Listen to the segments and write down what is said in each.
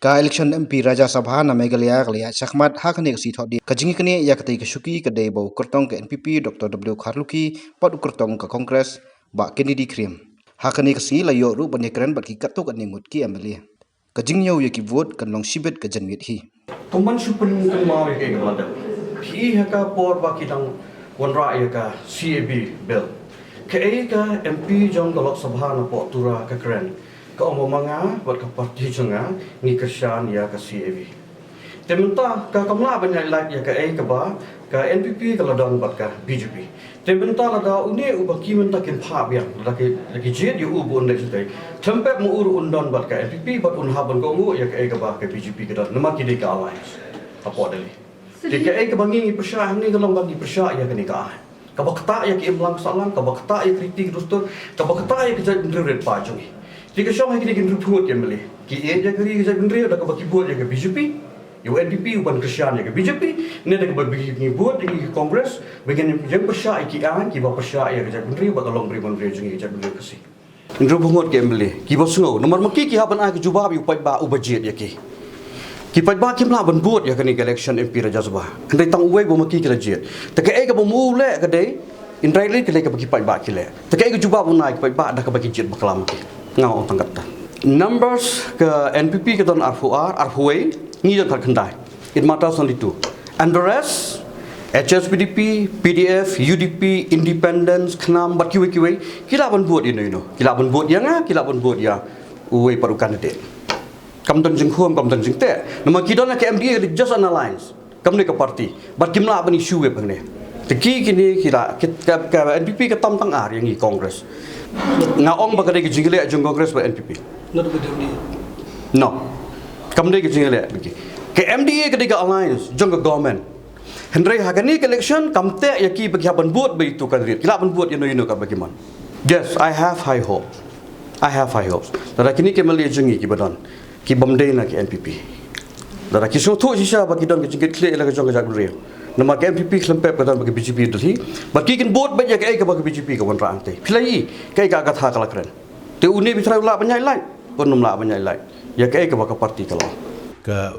Ka election MP Raja Sabha na Meghalaya Glia Shahmat Hakane si thodi kajingi kane yakati ke shuki ke debo kurtong ke NPP Dr. W Kharluki padu kurtong ke Kongres ba Kennedy Krim Hakane ke si layo ru banekran baki katok aningut ki ameli kajingyo yaki vote kan long sibet ke janwit hi Tuman supun kan mau yake ngalada hi haka por baki dang wanra yaka CAB bill ke ka MP jong Lok Sabha na po tura ka kren ka omomanga buat ka parti jonga ni kersan ya ka CAB tementa ka kamla banyai lak ya ka ka ba ka NPP ka ladon bat ka BJP tementa lada uni ubaki menta kin phab yang laki jet yu ubun de sitai tempe mu ur undon bat ka NPP bat unhaban ko mu ya ka ba ka BJP ka dan nama ki de ka alliance apa dali Jika ka bangi persya ni kalau bagi persya ya ka ni ka kabakta ya ki imlang salang kabakta ya kritik dostor kabakta ya ka ndret pa jongi jika syong hagi digin report yang beli ki ya kari ka ndret da ka baki buat ya ka BJP yu NPP uban Christian ya ka BJP ne da ka bagi ni buat di Kongres bagian yang persya ki an ki ba persya ya ka ndret ba tolong beri mandre jongi ka ndret kasi ndret bungot ke beli ki ba sungo nomor maki ki haban ai ka jubab yu pai ba ubajet ya ki Kipat ba kim la ban buat ya kani election MP Raja Sabha. Kendai tang uai bo maki kila jet. Tak ai ka bo mule kadai indrai li kila ka bagi pai ba kila. Tak ai ka juba bo naik pai ba dah ka bagi jet bakalam ki. Ngau tang kata. Numbers ke NPP ke don arhuai ni jan kendai. It matters only two. And the rest HSPDP, PDF, UDP, Independence, KNAM, bat kiwi kila ban buat Kila ban buat yang kila ban buat ya uai paru kandidat. Kam tan jing khom kam tan jing te nama kidon na ke MDA just an alliance kam ne ka party but kimla ban issue we pangne te ki kini kira ka NPP ka tam tang ar yang i Congress nga ong ba ka de jingle jong Congress ba NPP no kam de jingle ke MDA ka de alliance jong government hendrai hagani election kam te ya ki bagi ban buat ba itu kan kila ban buat ka bagaimana yes I have high hopes dara kini ke mali jongi ki badan ki bamdei na ki NPP dara ki so thu sisa ba ki don ki jingit kle la ka jong ka re nama ke NPP klempe ka don ba ki BJP dhi ba ki kin bot ba ya ka ba ki BJP ka wan ra ante philai kai ka tha kala kren te uni bi thrai la banyai lai pon la banyai lai ya ka ba ka party kala ka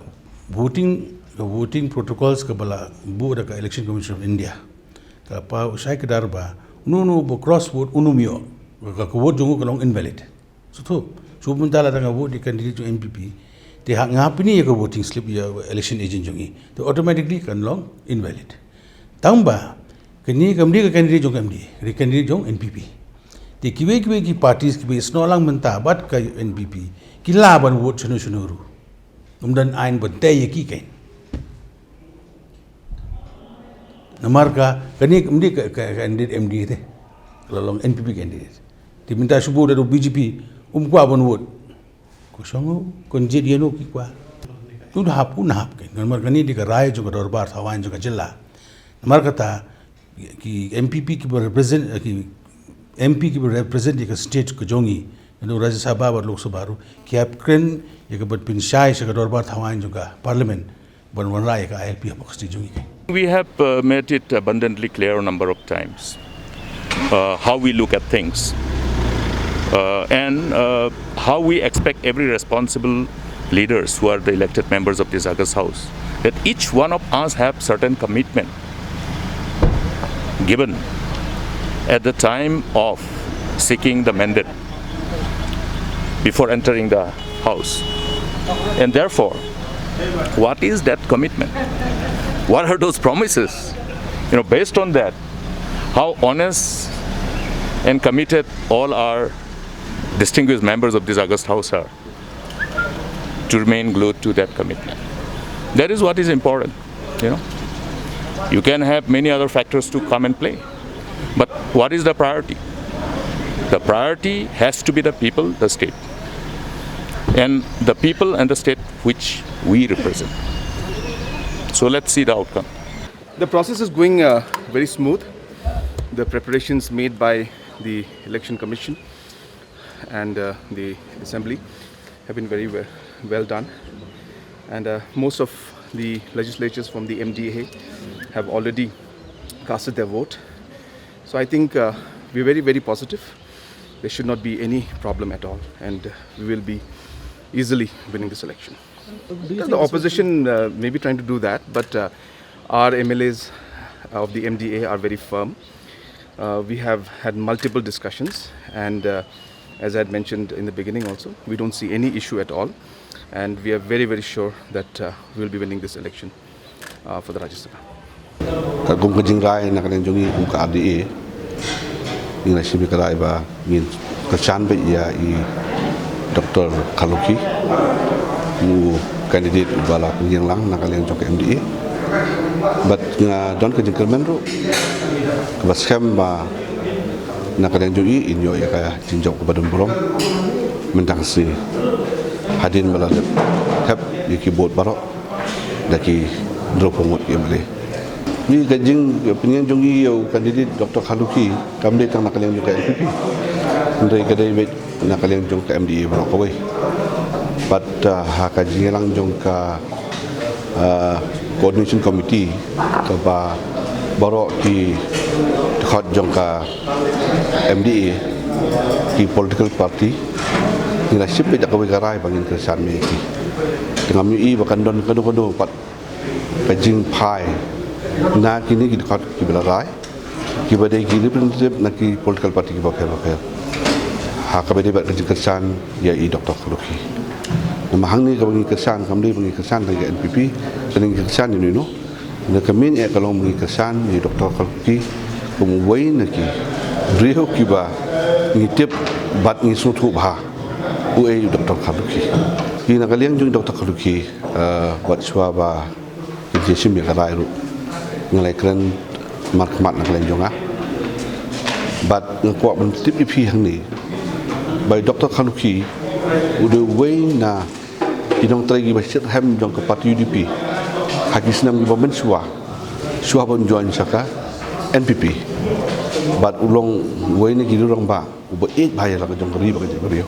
voting protocols ka bala bu da ka election commission of India ka pa usai ka darba no cross vote unumio ka vote jongo ka long invalid so thu Subentala tanga vote di candidate to MPP, they hang up ni ya voting slip ya election agent jongi, they automatically kan long invalid. Tamba kini kamdi ka candidate jong MD, re candidate jong NPP. Te kiwe ki parties ki is no lang menta bat ka NPP, kila ban vote sunu ru. Umdan ain ban tay ki kain. Namar ka kini kamdi ka candidate MD te, long NPP candidate. Ti minta subuh dari BJP kwa ban wot ko songo kon je dieno ki kwa tu hap ke namar kani di ka rai jo ka darbar thawan jo ka jilla namar kata ki MPP ki represent ki MP ki represent ka state ko jongi no Rajya Sabha bar Lok Sabha ru ki ap kren ye ka bat pin shai se ka darbar thawan jo ka parliament ban rai ka ILP ha paksti jongi we have made it abundantly clear a number of times how we look at things and how we expect every responsible leaders who are the elected members of this August House, that each one of us have certain commitment given at the time of seeking the mandate before entering the House. And therefore, what is that commitment? What are those promises? Based on that, how honest and committed all our distinguished members of this August House are to remain glued to that commitment. That is what is important. You can have many other factors to come and play, but what is the priority? The priority has to be the people, the state, and the people and the state which we represent. So let's see the outcome. The process is going very smooth. The preparations made by the Election Commission and the Assembly have been very well done, and most of the legislatures from the MDA have already casted their vote. So I think we're very positive. There should not be any problem at all, and we will be easily winning this election. The opposition may be trying to do that, but our MLAs of the MDA are very firm. We have had multiple discussions, and as I had mentioned in the beginning also, we don't see any issue at all, and we are very, very sure that we will be winning this election for the Rajya Sabha. Kung kajingrai na kanang jongi kung ka RDA ni na sibi karai ba ngin kacan ba ya i Dr. Khaluki mu candidate bala pengyang lang na kanang jong MDA but nga don kajing kelmenro baskem ba na kanang jongi inyo ya ka jinjok ke badun bolong mentang si hadin bala tap di keyboard barok daki dropomot MLA ni kajing penyen jongi yo kandidat Dr. Khaluki kamde tang nakaliang jong ka MPP ndai kadai bet nakaliang jong ka MDA bro kawai but ha kajing lang jong ka coordination committee ka ba baro ki khot jong ka MDA ki political party ni la sip bet kawai garai bangin kesan me ki dengan mi bakan don kado pat kajing pai na kini kita kat kibla rai kibadai kini prinsip nak ki political party ki bakal hak kabadai bat kesan ya i Dr. Khaluki nama hang ni kabangi kesan kamdi bangi kesan dengan NPP dan kesan ini no na kami ni kalau bangi kesan ni Dr. Khaluki kemudian nak ki beliau kiba ngitip bat ngi sutu bah uai Dr. Khaluki ini nak kalian jung Dr. Khaluki buat suaba jesim yang karai ru ngalai keren markmat nak lain jonga but ngkuat mentip ipi hang ni by Dr. Khaluki udah way na idong teragi basir hem jong ke parti UDP haki senam gibamen suah pun join saka NPP but ulong way ni gidu rong ba uba 8 bahaya lah jong keri bagi beliau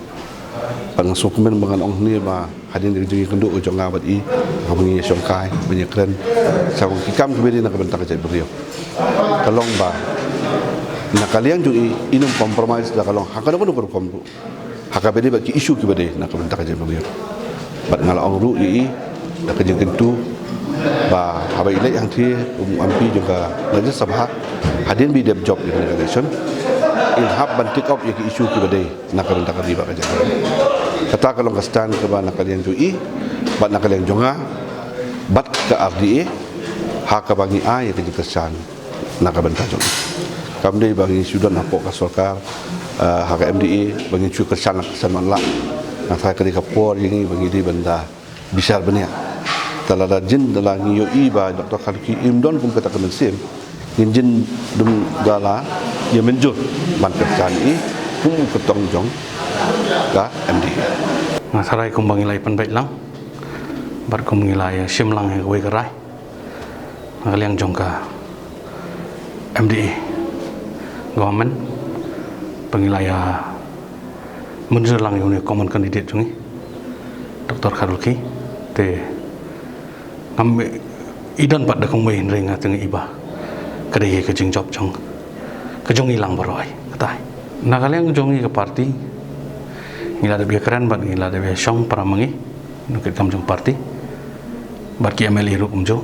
pang sokumen bangan ong ni ba hadin dari jengi kenduk jong ngabat i kabangi songkai banyak keren sawang kikam kebiri nak bentak kecil beliau kalong ba nak kalian juga inum compromise dah kalong hakana pun berkompromi hakabedi bagi isu kibade nak bentak kecil beliau bat ngala ong ru i dak kejeng kentu ba habai ilai yang ti ampi juga Rajya Sabha hadin bi dep job in election in hab ban take up yaki isu kibade nak bentak kecil kecil kata kalong kastan ke ba nak kalian juga bat nak kalian jonga bat ke RDA hak bagi ai ke kesan nak bentak jong kamde bagi sudah napok ka sarkar hak MDA bagi cu kesan manla nak saya ketika por ini bagi di benda besar benia talada jin dalam yo iba Dr. Khaluki imdon kum kata kemensim jin dum dala ye menjur man kesan i kum ketong jong ka MDA ngasarai kum bangilai penbaik lang bar kum ngilai simlang he we karai ngaliang jongka MDA government pengilaya munjur lang yune common candidate jungi Dr. Khaluki te ngam idan pat da kong wein ringa teng iba kadai ke jing job jong ke jong ilang baroi katai nakaliang jongi ke parti ngila da keren bat ngila da song para mangi nukit kam jong parti bat ki MLA ru kumjo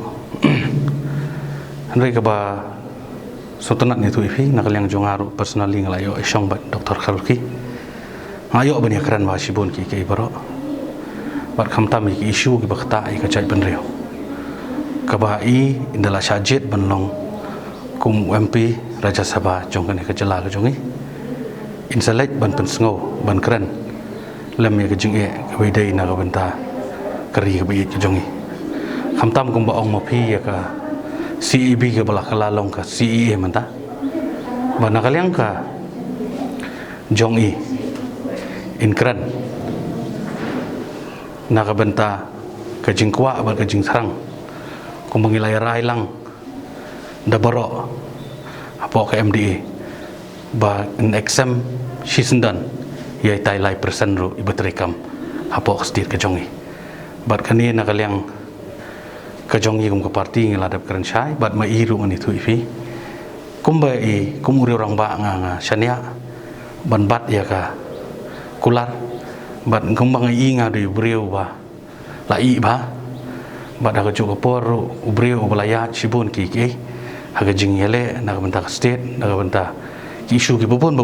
Andai kaba sotonat ni tu ifi nakaliang jongaru personally ngalayo isong bat Dr. Khaluki ngayo bani keren ba sibon ki ke baro bat khamtam ki isu ki bakta ai ka chai benreo kaba i indala sajid benlong kum MP Rajya Sabha jong kan ka jela ka jongi insalait ban pensngo ban keren lem ya ka jing e wedai na ka benta kari ka bi ka jongi khamtam kum ba ong mopi ya ka CEB ke belah kelalong ke CEA manta, mana kalian ke Jong I inkran, nak benta ke jingkwa bar ke jing sarang, kum mengilai rai lang, dabaro, apa ke MDA, ba in exam season yai tai lai persen ru ibatrekam, apa ke state ke Jong I, bar kani nak kalian kajong kum ke parti ngeladap keren syai bat ma iru ngani tu ifi kumba I kumuri orang ba nga syania ban bat ya ka kular bat kumbang I nga di beriu ba lai ba ba da ju por ubrio ublaya sibun ki haga jingyele na benta state na benta isu ki bubun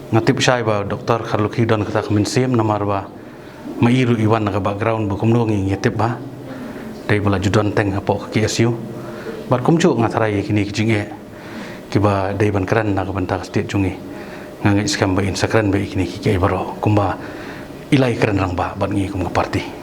ngatip sai ba Dr. Kharluki don kata keminsem namar ba mairu iwan na background bu kumno ngi ngetip ba dai bala judon teng apo ki SU bar kumcu ngatarai kini kijinge kiba dai ban kran na benta state jungi ngangi skam ba in sakran ba kini ki baro kumba ilai kran rang ba ban ngi kum parti